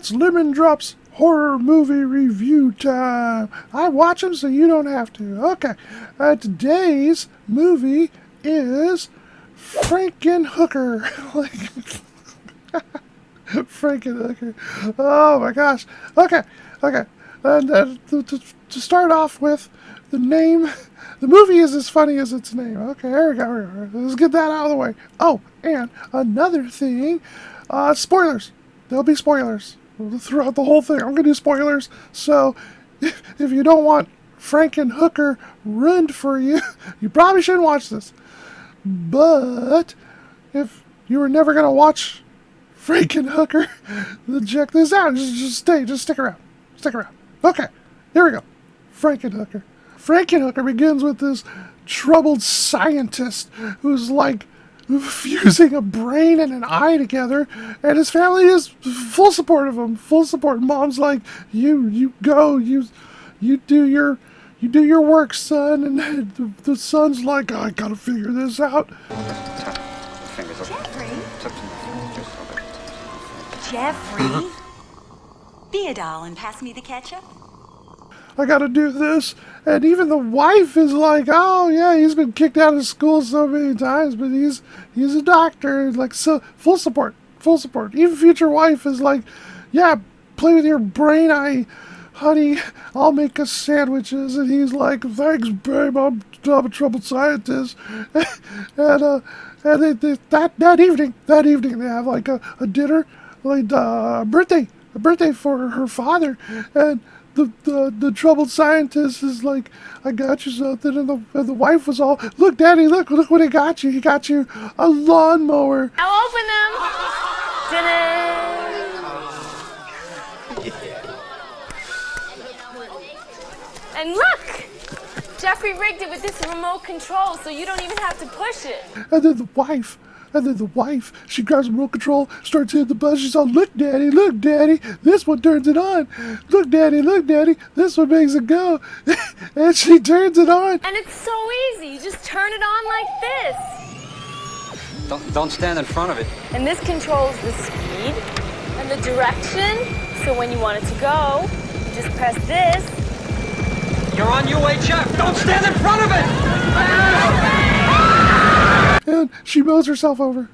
It's Lemon Drop's horror movie review time. I watch them so you don't have to. Okay, today's movie is Frankenhooker. Frankenhooker. Oh my gosh. Okay. And to start off with, the name. The movie is as funny as its name. Okay, here we go. Let's get that out of the way. Oh, and another thing, spoilers. There'll be spoilers throughout the whole thing. I'm gonna do spoilers. So, if you don't want Frankenhooker ruined for you, you probably shouldn't watch this. But if you were never gonna watch Frankenhooker, then check this out. Just stick around. Okay, here we go. Frankenhooker. Frankenhooker begins with this troubled scientist who's like fusing a brain and an eye together, and his family is full support of him. Full support. Mom's like, you go, you do your work, son, and the son's like, I gotta figure this out. Jeffrey, be a doll and pass me the ketchup. I gotta do this. And even the wife is like, oh yeah, he's been kicked out of school so many times, but he's a doctor. Like, so full support. Even future wife is like, yeah, play with your brain, honey, I'll make us sandwiches. And he's like, thanks babe, I'm a troubled scientist. and that evening they have like a dinner, like a birthday for her father, and the troubled scientist is like, I got you something, and the wife was all, look daddy, look what he got you. He got you a lawnmower. I'll open them. Ta-da! And look! Jeffrey rigged it with this remote control, so you don't even have to push it. And then the wife, she grabs a remote control, starts hitting the button. She's all, look daddy, this one turns it on. Look daddy, this one makes it go. And she turns it on. And it's so easy. You just turn it on like this. Don't stand in front of it. And this controls the speed and the direction. So when you want it to go, you just press this. You're on your way, Jeff. Don't stand in front of it. And she mows herself over.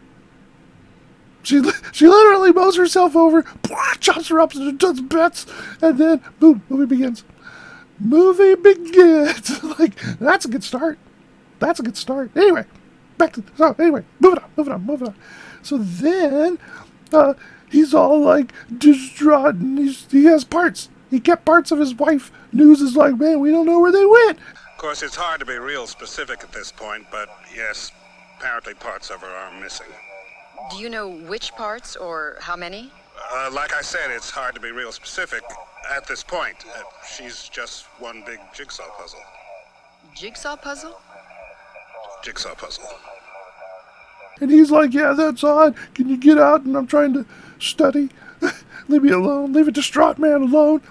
She literally mows herself over, chops her up into tons of bits, and then boom, movie begins. Like, that's a good start. Anyway, moving on. So then, he's all like distraught, and he has parts. He kept parts of his wife. News is like, man, we don't know where they went. Of course, it's hard to be real specific at this point, but yes, apparently parts of her are missing. Do you know which parts or how many? Like I said, it's hard to be real specific at this point. She's just one big jigsaw puzzle. Jigsaw puzzle? Jigsaw puzzle. And he's like, yeah, that's odd. Can you get out? And I'm trying to study. Leave me alone. Leave a distraught man alone.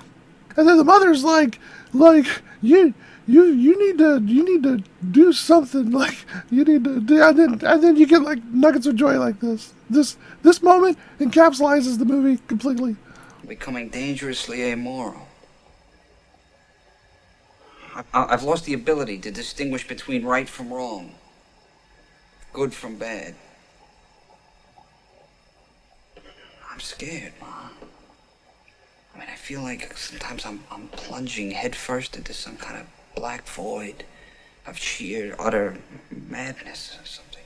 And then the mother's like, you need to do something. Like, you need to do, and then you get like nuggets of joy like this. This moment encapsulates the movie completely. Becoming dangerously amoral. I've lost the ability to distinguish between right from wrong, good from bad. I'm scared, Mom. I mean, I feel like sometimes I'm plunging headfirst into some kind of black void of sheer, utter madness or something.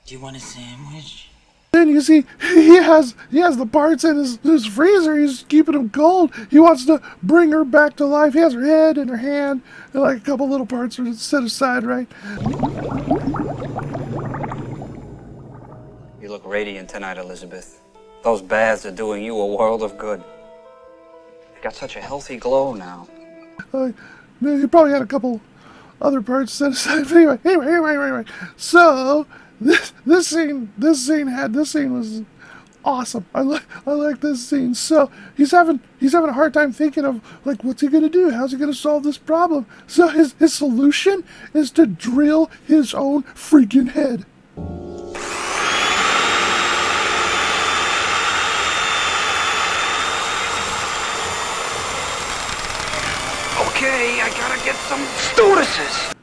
Do you want a sandwich? Then you see, he has the parts in his freezer. He's keeping them cold. He wants to bring her back to life. He has her head and her hand, and like a couple little parts are set aside, right? You look radiant tonight, Elizabeth. Those baths are doing you a world of good. You've got such a healthy glow now. He probably had a couple other parts set aside. But anyway. So this scene was awesome. I like this scene. So he's having a hard time thinking of like, what's he gonna do? How's he gonna solve this problem? So his solution is to drill his own freaking head. get some stewardesses.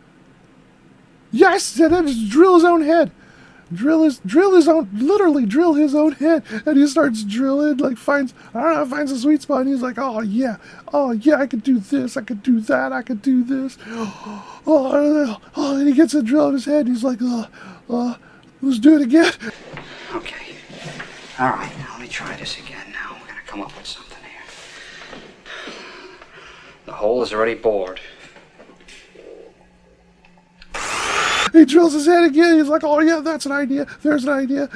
Yes, and then just drill his own head. Drill his own, literally drill his own head. And he starts drilling, like finds a sweet spot. And he's like, oh yeah, I could do this, I could do that, I could do this. And he gets a drill in his head. He's like, let's do it again. Okay. All right, now let me try this again now. We're gonna come up with something here. The hole is already bored. He drills his head again. He's like, oh yeah, that's an idea. There's an idea.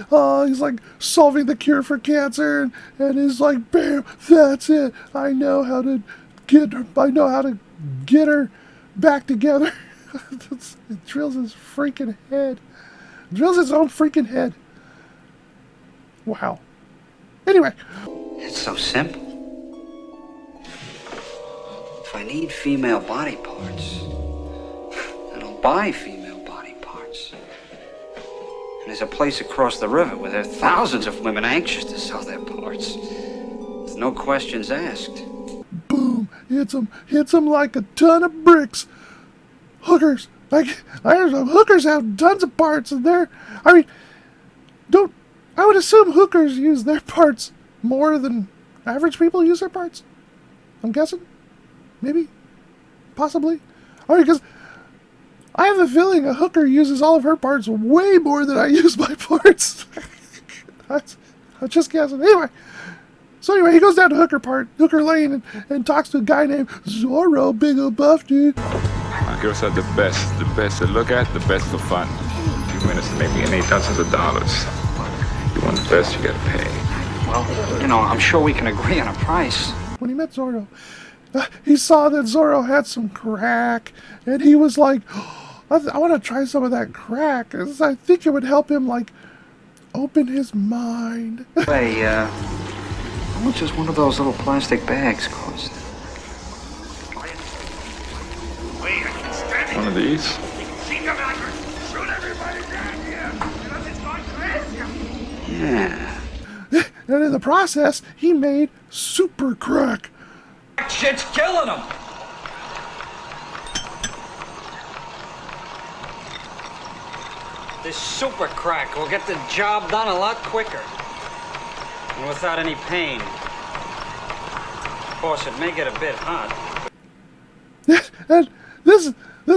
He's like solving the cure for cancer, and he's like, bam, that's it. I know how to get her back together. It drills his freaking head. Drills his own freaking head. Wow. Anyway. It's so simple. If I need female body parts, then I'll buy female body parts. And there's a place across the river where there are thousands of women anxious to sell their parts. With no questions asked. Boom. Hits him like a ton of bricks. Hookers. Hookers have tons of parts in there. I would assume hookers use their parts more than average people use their parts. I'm guessing. Maybe. Possibly. Because I have a feeling a hooker uses all of her parts way more than I use my parts. I'm just guessing. Anyway, he goes down to Hooker Lane, and talks to a guy named Zorro, big old buff dude. Girls are the best to look at, the best for fun. You win us maybe any dozens of dollars. You want the best, you gotta pay. Well, I'm sure we can agree on a price. When he met Zorro, he saw that Zorro had some crack, and he was like, I want to try some of that crack. I think it would help him, like, open his mind. Hey, how much does one of those little plastic bags cost? One of these? Yeah. And in the process, he made super crack. That shit's killing him. This super crack will get the job done a lot quicker. And without any pain. Of course, it may get a bit hot. And this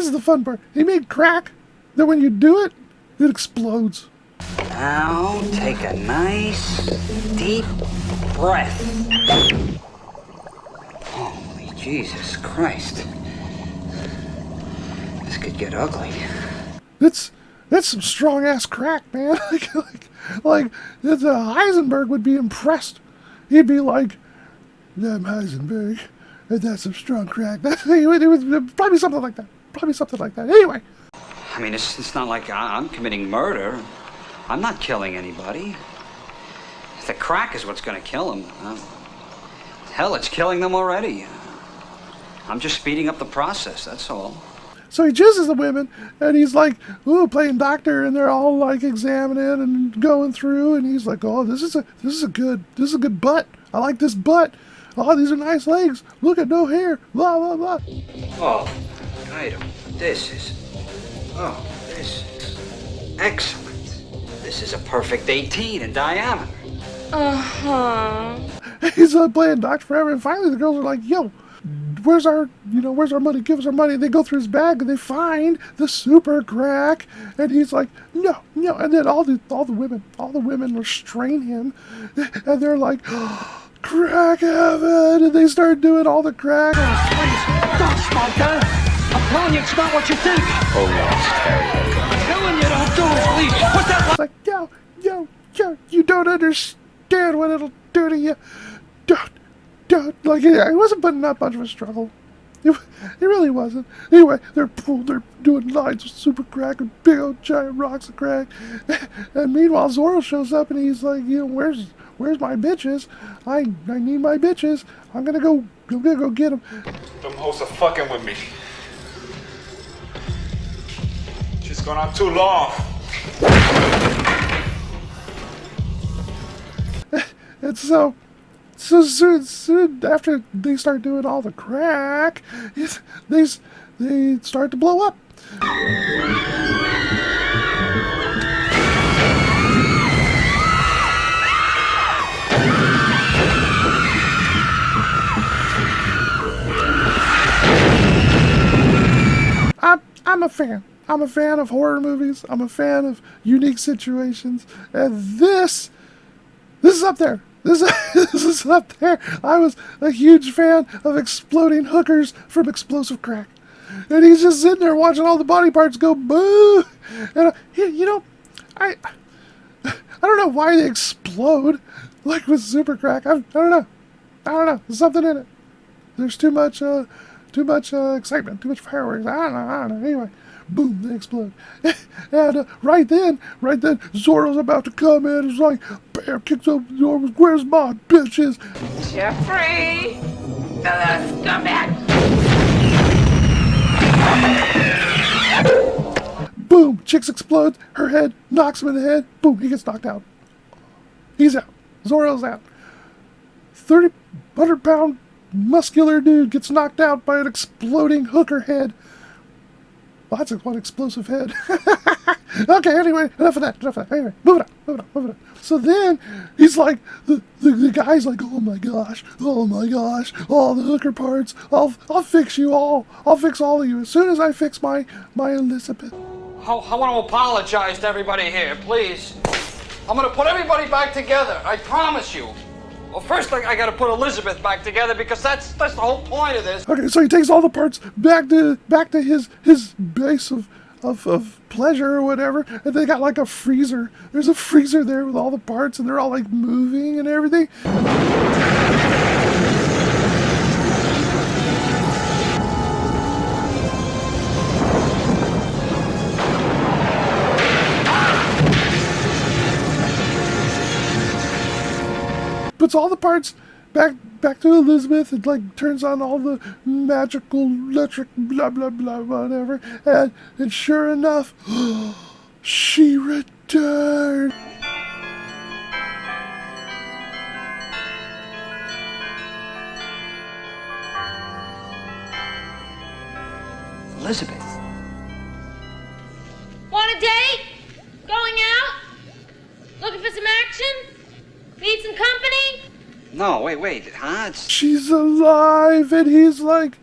is the fun part. He made crack that when you do it, it explodes. Now, take a nice, deep breath. Holy Jesus Christ. This could get ugly. That's some strong ass crack, man. like Heisenberg would be impressed. He'd be like, "I'm Heisenberg, and that's some strong crack." It would probably something like that. Anyway. I mean, it's not like I'm committing murder. I'm not killing anybody. The crack is what's going to kill them. Hell, it's killing them already. I'm just speeding up the process, that's all. So he chooses the women, and he's like, ooh, playing doctor, and they're all like examining and going through, and he's like, oh, this is a good butt. I like this butt. Oh, these are nice legs. Look at no hair. Blah blah blah. Oh, item. This is excellent. This is a perfect 18 in diameter. He's playing doctor forever, and finally the girls are like, yo, where's our money? Give us our money. And they go through his bag and they find the super crack, and he's like, no. And then all the women restrain him, and they're like, oh, crack heaven, and they start doing all the crack. Please, don't smoke, huh? I'm telling you, it's not what you think. Almost, Harry. I'm telling you, don't do it, please. Put that. It's like, yo, you don't understand what it'll do to you. Don't. Like, it wasn't putting up much of a struggle. It really wasn't. Anyway, they're doing lines of super crack and big old giant rocks of crack. And meanwhile, Zorro shows up and he's like, where's my bitches? I need my bitches. I'm gonna go get them. Them hoes are fucking with me. She's gone on too long. And so so soon after they start doing all the crack, they start to blow up. I'm a fan. I'm a fan of horror movies. I'm a fan of unique situations, and this is up there. This is up there. I was a huge fan of exploding hookers from Explosive Crack, and he's just sitting there watching all the body parts go boo. And I don't know why they explode like with Super Crack. I don't know. There's something in it. There's too much excitement, too much fireworks. I don't know. Anyway, boom, they explode. And right then, Zorro's about to come in. It's like, bam, kicks up the door. Where's my bitches? Jeffrey! The scumbag! Boom, chicks explodes. Her head knocks him in the head. Boom, he gets knocked out. He's out. Zorro's out. 100-pound muscular dude gets knocked out by an exploding hooker head. Well, that's one explosive head. Okay, anyway, enough of that. Anyway, moving on. So then, he's like, the guy's like, oh my gosh, all the hooker parts, I'll fix you all. I'll fix all of you as soon as I fix my Elizabeth. I want to apologize to everybody here, please. I'm going to put everybody back together, I promise you. Well, first I got to put Elizabeth back together because that's the whole point of this. Okay, so he takes all the parts back to his base of pleasure or whatever, and they got like a freezer. There's a freezer there with all the parts, and they're all like moving and everything. Puts all the parts back to Elizabeth and like turns on all the magical electric blah blah blah whatever, and sure enough, she returned. Elizabeth. Want a date? Going out? Looking for some action? Need some company? No, wait, huh? She's alive, and he's like,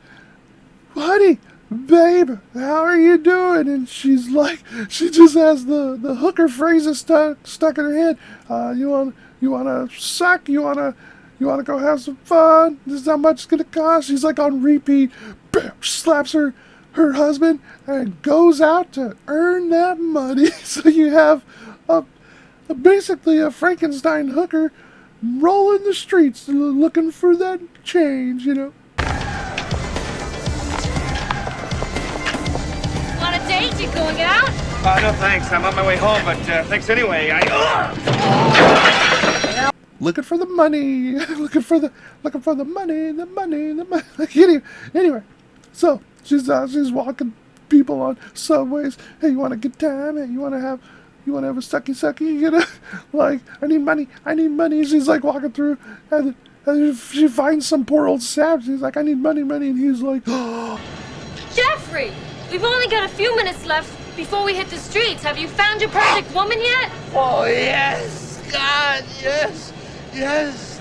honey, babe, how are you doing? And she's like, she just has the hooker phrases stuck in her head. You wanna suck? You wanna go have some fun? This is how much it's gonna cost. She's like on repeat. Bam, slaps her husband and goes out to earn that money. So you have basically a Frankenstein hooker rolling the streets looking for that change, you know. Want a date? You going out? No thanks, I'm on my way home, but thanks anyway. Looking for the money, looking for the money. Anyway, so she's walking people on subways. Hey, you want a good time? Hey, you want to have a sucky, you know? Like, I need money. She's like walking through, and she finds some poor old sap. She's like, I need money, and he's like, oh. Jeffrey! We've only got a few minutes left before we hit the streets. Have you found your perfect woman yet? Oh, yes, God, yes,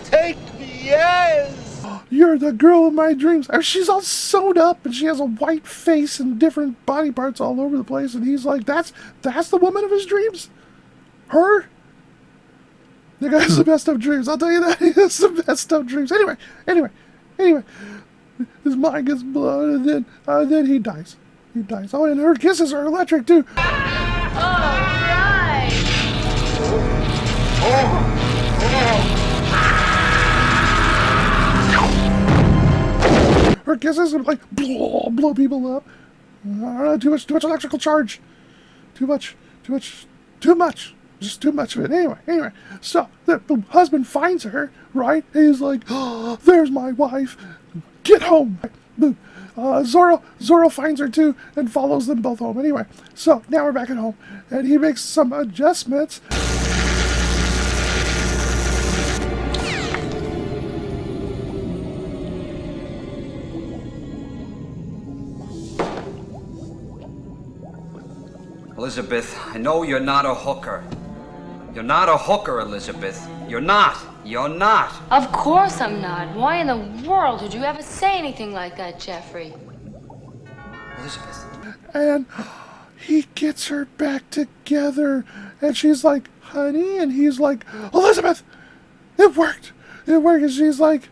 take me, yes. You're the girl of my dreams. She's all sewed up, and she has a white face and different body parts all over the place, and he's like, that's the woman of his dreams? Her? The guy has the best of dreams, I'll tell you that. He has the best of dreams. Anyway. His mind gets blown, and then he dies. Oh, and her kisses are electric, too. All right. Her kisses are like blow people up. Too much electrical charge. Too much. Just too much of it. Anyway. So the husband finds her, right? And he's like, oh, there's my wife. Get home. Boom. Zorro finds her too and follows them both home. Anyway, so now we're back at home, and he makes some adjustments. Elizabeth, I know you're not a hooker. You're not a hooker, Elizabeth. You're not. You're not. Of course I'm not. Why in the world would you ever say anything like that, Jeffrey? Elizabeth. And he gets her back together. And she's like, honey? And he's like, Elizabeth, it worked. It worked. And she's like,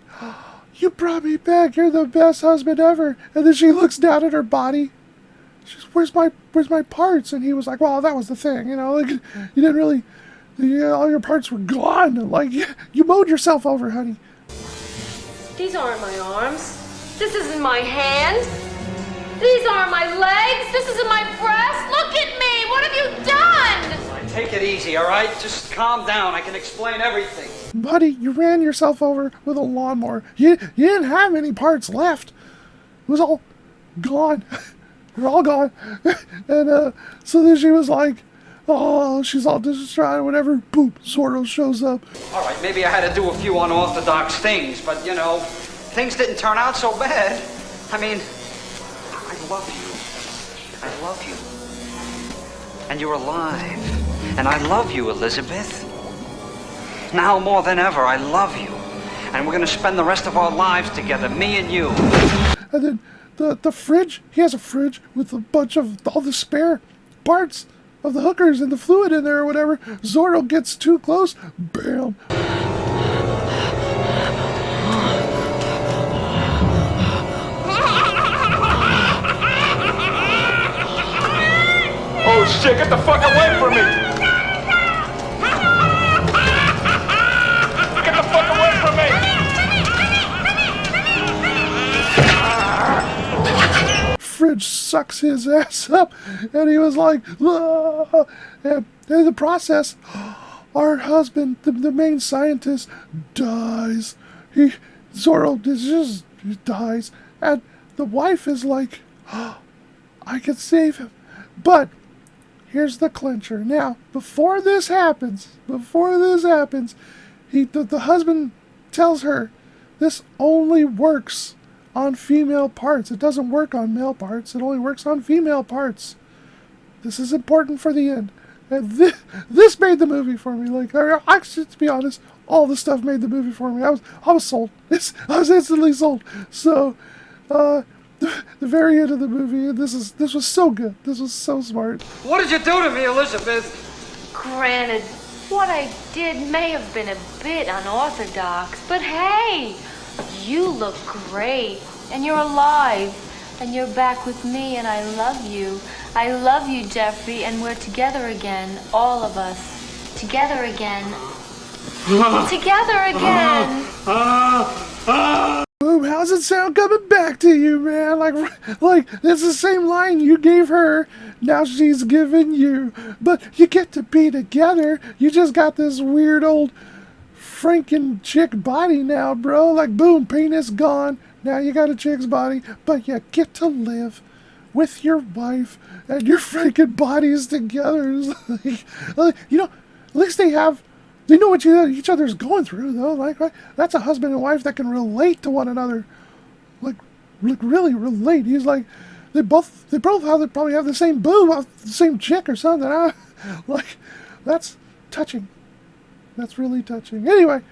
you brought me back. You're the best husband ever. And then she looks down at her body. She's, where's my parts? And he was like, well, that was the thing. You know, like, you didn't really, all your parts were gone. Like, you mowed yourself over, honey. These aren't my arms. This isn't my hand. These aren't my legs. This isn't my breast. Look at me. What have you done? Take it easy, all right? Just calm down. I can explain everything. Buddy, you ran yourself over with a lawnmower. You didn't have any parts left. It was all gone. They're all gone. And so then she was like, oh, she's all distraught or whatever. Boop, Zorro shows up. All right, maybe I had to do a few unorthodox things, but, you know, things didn't turn out so bad. I mean, I love you. I love you. And you're alive. And I love you, Elizabeth. Now more than ever, I love you. And we're going to spend the rest of our lives together, me and you. And then the fridge, he has a fridge with a bunch of all the spare parts of the hookers and the fluid in there or whatever. Zorro gets too close. Bam. Oh shit, get the fuck away from me! Get the fuck away from me! Fridge sucks his ass up, and he was like, ah! And in the process, our husband, the main scientist, dies. Zorro just dies, and the wife is like, oh, I could save him, but here's the clincher. Now, before this happens, the husband tells her this only works on female parts. It doesn't work on male parts. It only works on female parts. This is important for the end. And this made the movie for me. Like, actually, to be honest, all the stuff made the movie for me. I was sold. I was instantly sold. So, the very end of the movie, this was so good. This was so smart. What did you do to me, Elizabeth? Granted, what I did may have been a bit unorthodox, but hey, you look great, and you're alive, and you're back with me, and I love you. I love you, Jeffrey, and we're together again, all of us. Together again. Together again. Boom, how's it sound coming back to you, man? Like it's the same line you gave her, now she's giving you. But you get to be together. You just got this weird old Franken chick body now, bro. Like, boom, penis gone. Now you got a chick's body, but you get to live with your wife and your Franken bodies together. Like, you know, at least they know what each other's going through, though. Like, right? That's a husband and wife that can relate to one another. Like really relate. He's like, they both probably have the same boob, the same chick or something. Like, that's touching. That's really touching. Anyway,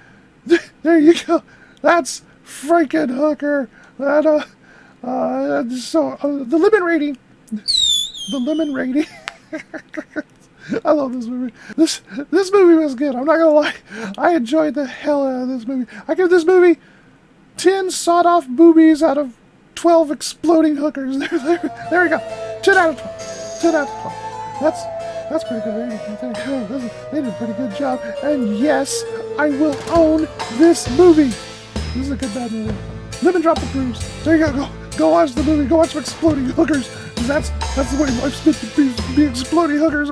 there you go. That's Frankenhooker. So the lemon rating. The lemon rating. I love this movie. This movie was good. I'm not gonna lie. I enjoyed the hell out of this movie. I give this movie 10 sawed-off boobies out of 12 exploding hookers. There we go. 10 out of 12. 10 out of 12. That's pretty good rating, I think. They did a pretty good job. And yes, I will own this movie. This is a good bad movie. Lemon drop the grooves. There you go. Go watch the movie. Go watch some exploding hookers. That's the way life's meant to be exploding hookers.